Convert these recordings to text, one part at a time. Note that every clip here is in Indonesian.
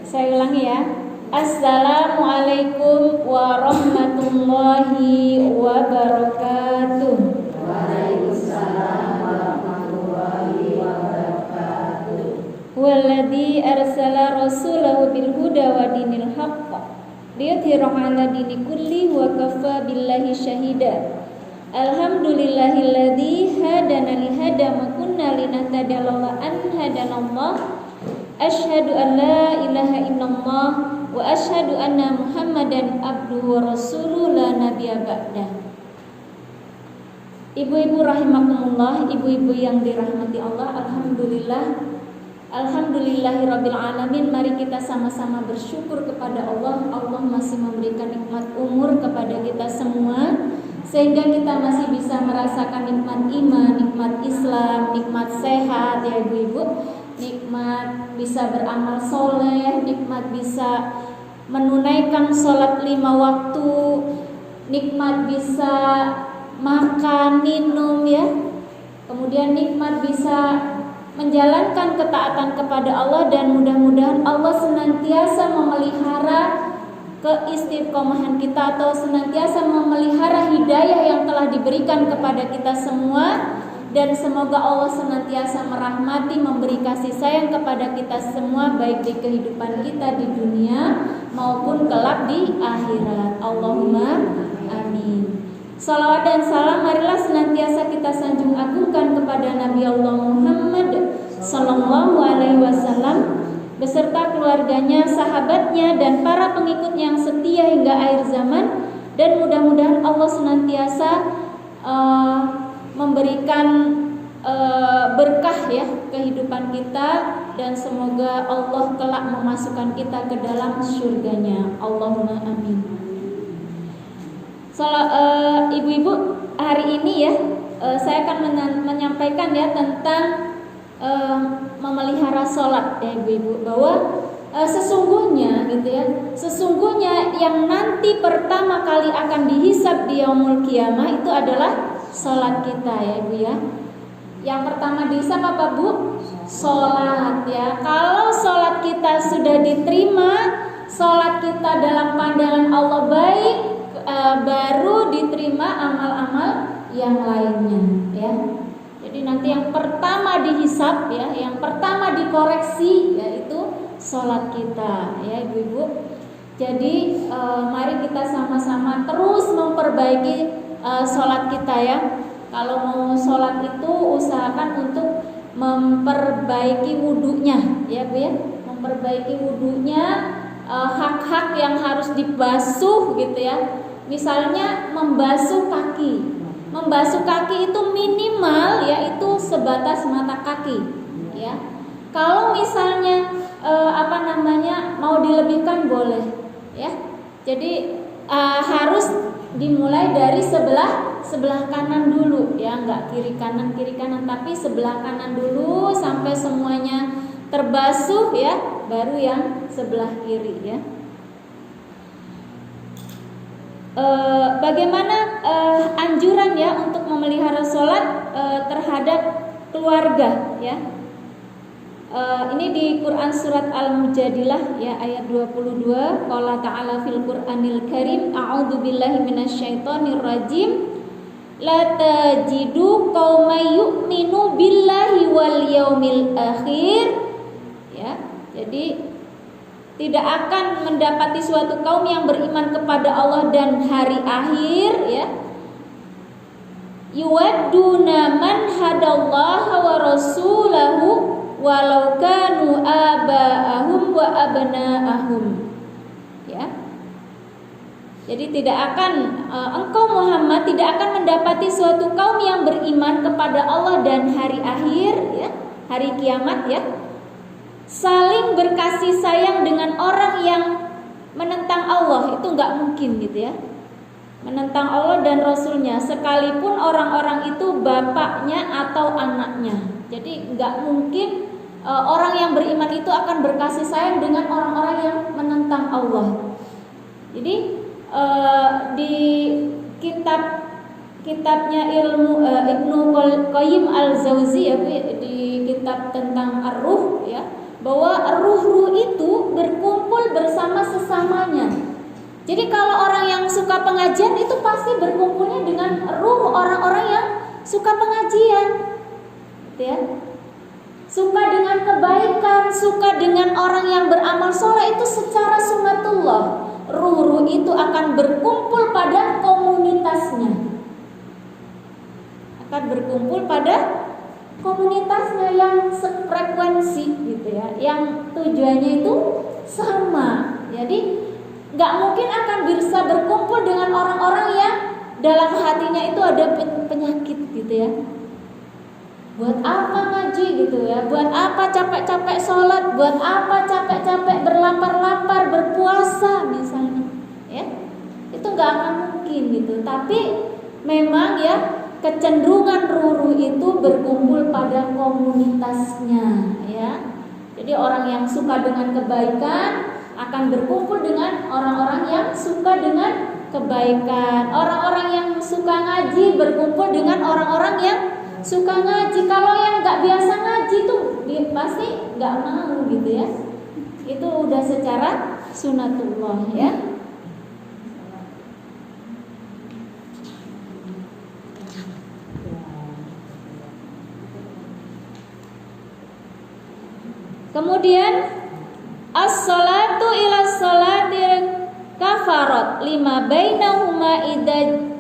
Saya ulangi ya. Assalamualaikum warahmatullahi wabarakatuh. Waalaikumsalam warahmatullahi wabarakatuh. Walladzi arsala rasulahu bil huda wa dinil haqq liyudhhirahu 'ala dini kulli wa kafa billahi syahida. Alhamdulillahilladzi hadana li hada ma kunna linahtadiya laula an hadanallah. Asyhadu an la ilaha illallah wa asyhadu anna Muhammadan abduhu wa rasuluhu la nabiyya ba'dah. Ibu-ibu rahimakumullah, ibu-ibu yang dirahmati Allah, alhamdulillahirabbil alamin. Mari kita sama-sama bersyukur kepada Allah. Allah masih memberikan nikmat umur kepada kita semua, sehingga kita masih bisa merasakan nikmat iman, nikmat Islam, nikmat sehat ya ibu-ibu, nikmat bisa beramal soleh, nikmat bisa menunaikan sholat 5 waktu, nikmat bisa makan, minum ya, kemudian nikmat bisa menjalankan ketaatan kepada Allah, dan mudah-mudahan Allah senantiasa memelihara keistiqomahan kita atau senantiasa memelihara hidayah yang telah diberikan kepada kita semua. Dan semoga Allah senantiasa merahmati, memberi kasih sayang kepada kita semua, baik di kehidupan kita di dunia maupun kelak di akhirat. Allahumma amin. Salawat dan salam marilah senantiasa kita sanjung agungkan kepada Nabi Allah Muhammad sallallahu alaihi wasallam beserta keluarganya, sahabatnya, dan para pengikutnya yang setia hingga akhir zaman. Dan mudah-mudahan Allah senantiasa memberikan berkah ya kehidupan kita, dan semoga Allah kelak memasukkan kita ke dalam surganya. Allahumma amin. Ibu-ibu, hari ini ya saya akan menyampaikan ya tentang memelihara sholat ya ibu-ibu, bahwa sesungguhnya gitu ya, sesungguhnya yang nanti pertama kali akan dihisab di yaumul qiyamah itu adalah sholat kita ya ibu ya. Yang pertama dihisab apa bu? Sholat ya. Kalau sholat kita sudah diterima, sholat kita dalam pandangan Allah baik, baru diterima amal-amal yang lainnya ya. Jadi nanti yang pertama dihisab ya, yang pertama dikoreksi yaitu sholat kita ya ibu-ibu. Jadi mari kita sama-sama terus memperbaiki sholat kita ya. Kalau mau sholat itu usahakan untuk memperbaiki wudunya ya bu ya, memperbaiki wudunya, hak-hak yang harus dibasuh gitu ya. Misalnya membasuh kaki. Membasuh kaki itu minimal yaitu sebatas mata kaki ya. Kalau misalnya mau dilebihkan boleh ya. Jadi harus dimulai dari sebelah kanan dulu ya, enggak kiri kanan tapi sebelah kanan dulu sampai semuanya terbasuh ya, baru yang sebelah kiri ya. Bagaimana anjuran ya untuk memelihara sholat terhadap keluarga ya. Ini di Quran surat Al-Mujadilah ya ayat 22. Qala ta'ala fil Qur'anil Karim, a'udzu billahi minasyaitonir rajim. La tajidu qauman yu'minu billahi wal yaumil akhir. Ya. Jadi tidak akan mendapati suatu kaum yang beriman kepada Allah dan hari akhir ya. Yuwadduna man hadallaha wa rasulahu walau kanu aba'ahum wa abna'ahum ya. Jadi tidak akan engkau Muhammad tidak akan mendapati suatu kaum yang beriman kepada Allah dan hari akhir ya, hari kiamat ya, saling berkasih sayang dengan orang yang menentang Allah. Itu enggak mungkin gitu ya, menentang Allah dan Rasulnya, sekalipun orang-orang itu bapaknya atau anaknya. Jadi enggak mungkin orang yang beriman itu akan berkasih sayang dengan orang-orang yang menentang Allah. Jadi di kitabnya ilmu Ibnu Qayyim al-Jauziyah, di kitab tentang ar-ruh ya, bahwa ruh-ruh itu berkumpul bersama sesamanya. Jadi kalau orang yang suka pengajian itu pasti berkumpulnya dengan ruh orang-orang yang suka pengajian, gitu ya. Suka dengan kebaikan, suka dengan orang yang beramal soleh itu secara sunnatullah. Ruh-ruh itu akan berkumpul pada komunitasnya. Akan berkumpul pada komunitasnya yang sefrekuensi gitu ya, yang tujuannya itu sama. Jadi nggak mungkin akan bisa berkumpul dengan orang-orang yang dalam hatinya itu ada penyakit gitu ya. Buat apa ngaji gitu ya, buat apa capek-capek sholat, buat apa capek-capek berlapar-lapar berpuasa misalnya ya, itu nggak akan mungkin gitu. Tapi memang ya kecenderungan ruh-ruh itu berkumpul pada komunitasnya ya. Jadi orang yang suka dengan kebaikan akan berkumpul dengan orang-orang yang suka dengan kebaikan. Orang-orang yang suka ngaji berkumpul dengan orang-orang yang suka ngaji. Kalau yang nggak biasa ngaji tuh pasti nggak mau gitu ya. Itu udah secara sunatullah ya. Kemudian as-salatu ila salatil kafarat lima bainahuma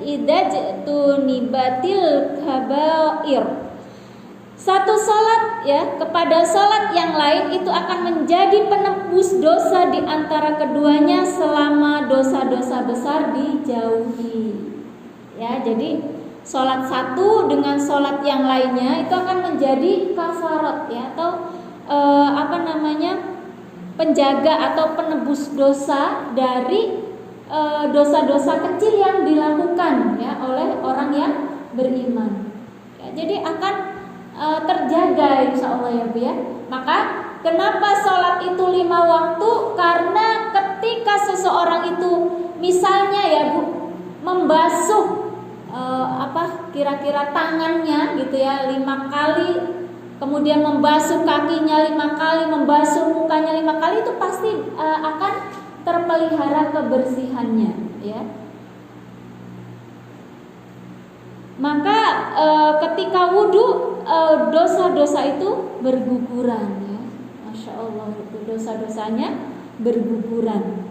idajtunibatil kabair. Satu salat ya kepada salat yang lain itu akan menjadi penebus dosa di antara keduanya selama dosa-dosa besar dijauhi. Ya, jadi salat satu dengan salat yang lainnya itu akan menjadi kafarat ya, atau penjaga atau penebus dosa dari dosa-dosa kecil yang dilakukan ya oleh orang yang beriman. Ya, jadi akan terjaga insya Allah ya Bu ya. Maka kenapa sholat itu 5 waktu? Karena ketika seseorang itu misalnya ya Bu membasuh kira-kira tangannya gitu ya 5 kali, kemudian membasuh kakinya 5 kali, membasuh mukanya 5 kali, itu pasti akan terpelihara kebersihannya ya. Maka ketika wudhu dosa-dosa itu berguguran ya. Masya Allah, itu dosa-dosanya berguguran.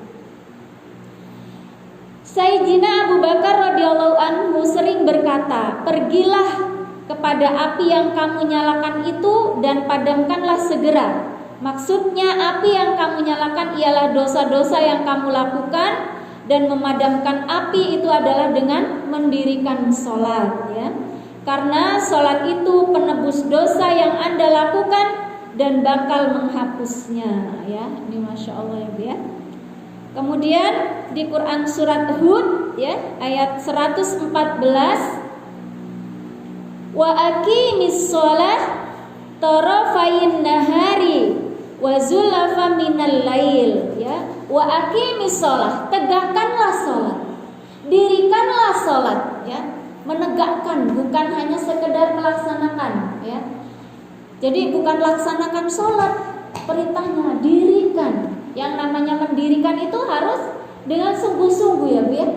Sayyidina Abu Bakar radhiyallahu anhu sering berkata, "Pergilah kepada api yang kamu nyalakan itu dan padamkanlah segera." Maksudnya api yang kamu nyalakan ialah dosa-dosa yang kamu lakukan, dan memadamkan api itu adalah dengan mendirikan sholat ya. Karena sholat itu penebus dosa yang Anda lakukan dan bakal menghapusnya ya. Ini Masya Allah ya Bu ya. Kemudian di Quran surat Hud ya ayat 114, wa aqimis sholah tarafayin nahari wa zulafa minal lail ya. Wa aqimis sholah, tegakkanlah sholat, dirikanlah sholat ya. Menegakkan, bukan hanya sekedar melaksanakan ya. Jadi bukan laksanakan sholat, perintahnya dirikan. Yang namanya mendirikan itu harus dengan sungguh-sungguh ya Bu ya.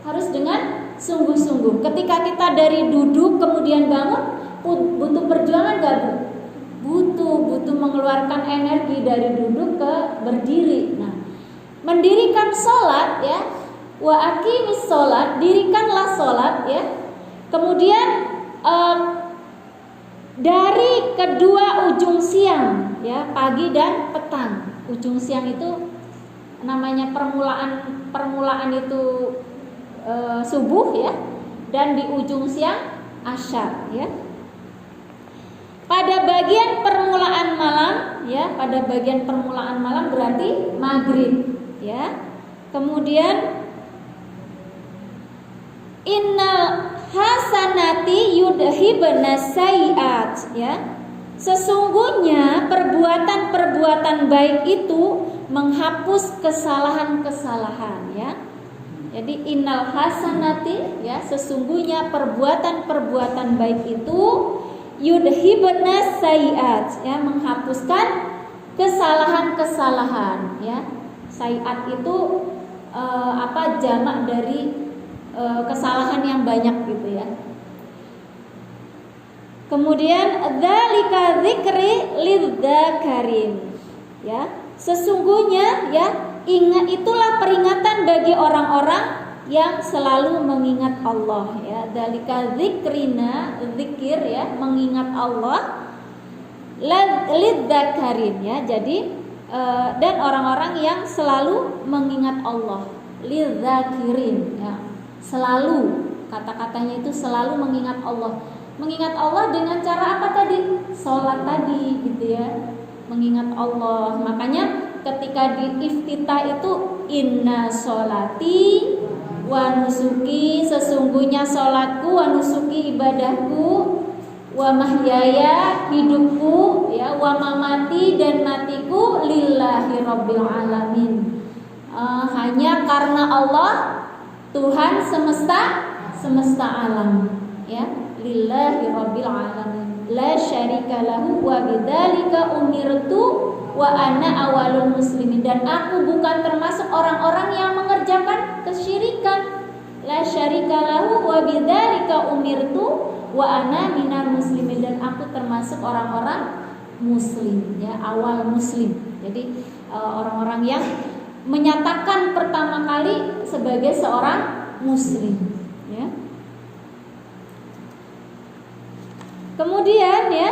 Harus dengan sungguh-sungguh. Ketika kita dari duduk kemudian bangun, butuh perjuangan gak Bu? Butuh mengeluarkan energi dari duduk ke berdiri. Nah, mendirikan sholat ya, wa aqimis sholat, dirikanlah sholat ya. Kemudian dari kedua ujung siang ya, pagi dan petang. Ujung siang itu namanya permulaan itu subuh ya, dan di ujung siang asyar ya. Pada bagian permulaan malam ya, pada bagian permulaan malam berarti maghrib ya. Kemudian innal hasanati yudhibna sayiat ya. Sesungguhnya perbuatan-perbuatan baik itu menghapus kesalahan-kesalahan ya. Jadi innal hasanati ya, sesungguhnya perbuatan-perbuatan baik itu yudhibnas sayiat, ya, menghapuskan kesalahan-kesalahan, ya. Sayiat itu jamak dari kesalahan yang banyak gitu ya. Kemudian dzalika dzikri lidzakarin, ya. Sesungguhnya, ya, ingat, itulah peringatan bagi orang-orang yang selalu mengingat Allah, ya. Dzalika dzikrina, zikir, ya, mengingat Allah, lidzakarin, ya. Jadi dan orang-orang yang selalu mengingat Allah, lidzakirin, ya. Selalu, kata-katanya itu selalu mengingat Allah. Mengingat Allah dengan cara apa tadi? Sholat tadi, gitu ya. Mengingat Allah. Makanya ketika di iftitah itu inna sholati wa nusuki, sesungguhnya sholatku, wa nusuki, ibadahku, wa mahyaya, hidupku, ya, wa mamati, dan matiku, lillahi rabbil alamin, hanya karena Allah, Tuhan semesta alam, ya, lillahi rabbil alamin, la syarika lahu, wa bidzalika umirtu wa ana awalul muslimin, dan aku bukan termasuk orang-orang yang mengerjakan kesyirikan. La syarika lahu wa bidzalika umirtu wa ana minal muslimin, dan aku termasuk orang-orang muslim, ya, awal muslim. Jadi orang-orang yang menyatakan pertama kali sebagai seorang muslim, ya. Kemudian, ya,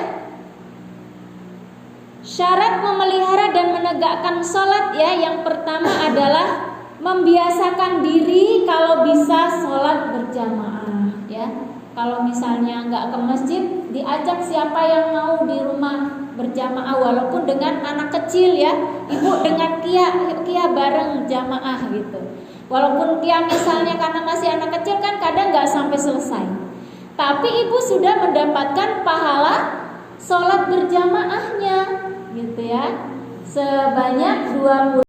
syarat memelihara dan menegakkan sholat, ya, yang pertama adalah membiasakan diri kalau bisa sholat berjamaah, ya. Kalau misalnya nggak ke masjid, diajak siapa yang mau di rumah berjamaah, walaupun dengan anak kecil, ya. Ibu dengan kia bareng jamaah gitu. Walaupun kia misalnya karena masih anak kecil kan kadang nggak sampai selesai, tapi ibu sudah mendapatkan pahala sholat berjamaahnya, gitu ya, sebanyak 20